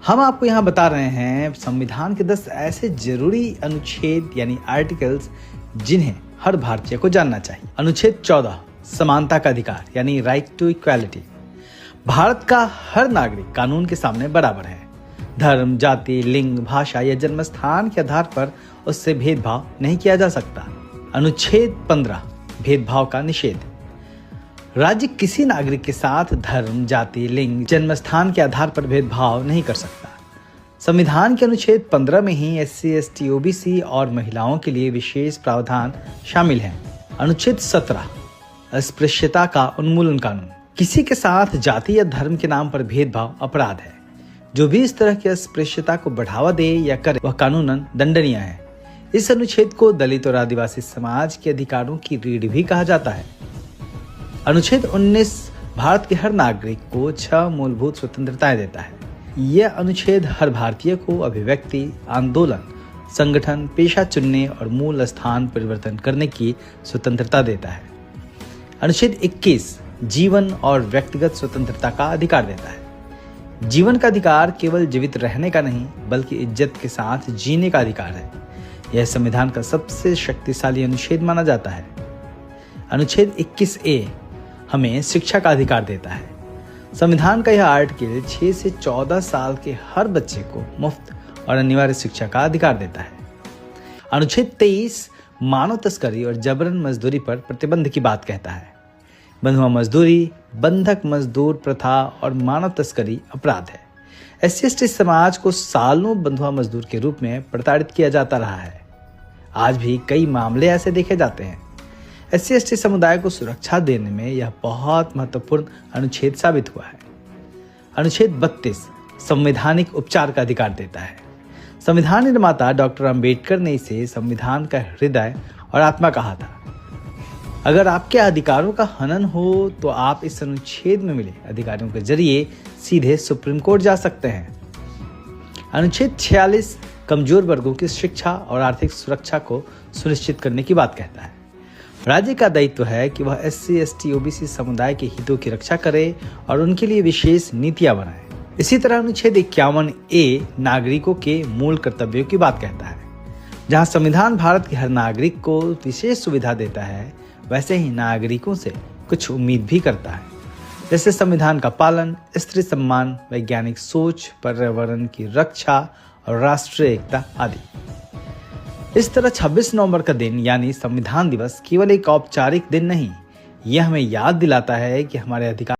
हम आपको यहाँ बता रहे हैं संविधान के 10 ऐसे जरूरी अनुच्छेद यानी आर्टिकल्स जिन्हें हर भारतीय को जानना चाहिए। अनुच्छेद 14 समानता का अधिकार यानी राइट टू इक्वालिटी। भारत का हर नागरिक कानून के सामने बराबर है। धर्म, जाति, लिंग, भाषा या जन्म स्थान के आधार पर उससे भेदभाव नहीं किया जा सकता। अनुच्छेद 15 भेदभाव का निषेध। राज्य किसी नागरिक के साथ धर्म, जाति, लिंग, जन्म स्थान के आधार पर भेदभाव नहीं कर सकता। संविधान के अनुच्छेद 15 में ही SC, ST, OBC और महिलाओं के लिए विशेष प्रावधान शामिल हैं। अनुच्छेद 17 अस्पृश्यता का उन्मूलन कानून। किसी के साथ जाति या धर्म के नाम पर भेदभाव अपराध है। जो भी इस तरह की अस्पृश्यता को बढ़ावा दे या करे वह कानूनन दंडनीय है। इस अनुच्छेद को दलित और आदिवासी समाज के अधिकारों की रीढ़ भी कहा जाता है। अनुच्छेद 19 भारत के हर नागरिक को 6 मूलभूत स्वतंत्रताएं देता है। यह अनुच्छेद हर भारतीय को अभिव्यक्ति, आंदोलन, संगठन, पेशा चुनने और मूल स्थान परिवर्तन करने की स्वतंत्रता देता है। अनुच्छेद 21 जीवन और व्यक्तिगत स्वतंत्रता का अधिकार देता है। जीवन का अधिकार केवल जीवित रहने का नहीं बल्कि इज्जत के साथ जीने का अधिकार है। यह संविधान का सबसे शक्तिशाली अनुच्छेद माना जाता है। अनुच्छेद 21A हमें शिक्षा का अधिकार देता है। संविधान का यह आर्टिकल 6 से 14 साल के हर बच्चे को मुफ्त और अनिवार्य शिक्षा का अधिकार देता है। अनुच्छेद 23 मानव तस्करी और जबरन मजदूरी पर प्रतिबंध की बात कहता है। बंधुआ मजदूरी, बंधक मजदूर प्रथा और मानव तस्करी अपराध है। SC, ST समाज को सालों बंधुआ मजदूर के रूप में प्रताड़ित किया जाता रहा है। आज भी कई मामले ऐसे देखे जाते हैं। SC, ST समुदाय को सुरक्षा देने में यह बहुत महत्वपूर्ण अनुच्छेद साबित हुआ है। अनुच्छेद 32 संवैधानिक उपचार का अधिकार देता है। संविधान निर्माता डॉक्टर अंबेडकर ने इसे संविधान का हृदय और आत्मा कहा था। अगर आपके अधिकारों का हनन हो तो आप इस अनुच्छेद में मिले अधिकारों के जरिए सीधे सुप्रीम कोर्ट जा सकते हैं। अनुच्छेद 46 कमजोर वर्गों की शिक्षा और आर्थिक सुरक्षा को सुनिश्चित करने की बात कहता है। राज्य का दायित्व है कि वह SC, ST, OBC समुदाय के हितों की रक्षा करे और उनके लिए विशेष नीतियां बनाए। इसी तरह अनुच्छेद 51A नागरिकों के मूल कर्तव्यों की बात कहता है। जहां संविधान भारत के हर नागरिक को विशेष सुविधा देता है, वैसे ही नागरिकों से कुछ उम्मीद भी करता है, जैसे संविधान का पालन, स्त्री सम्मान, वैज्ञानिक सोच, पर्यावरण की रक्षा और राष्ट्रीय एकता आदि। इस तरह 26 नवंबर का दिन यानी संविधान दिवस केवल एक औपचारिक दिन नहीं, यह हमें याद दिलाता है कि हमारे अधिकार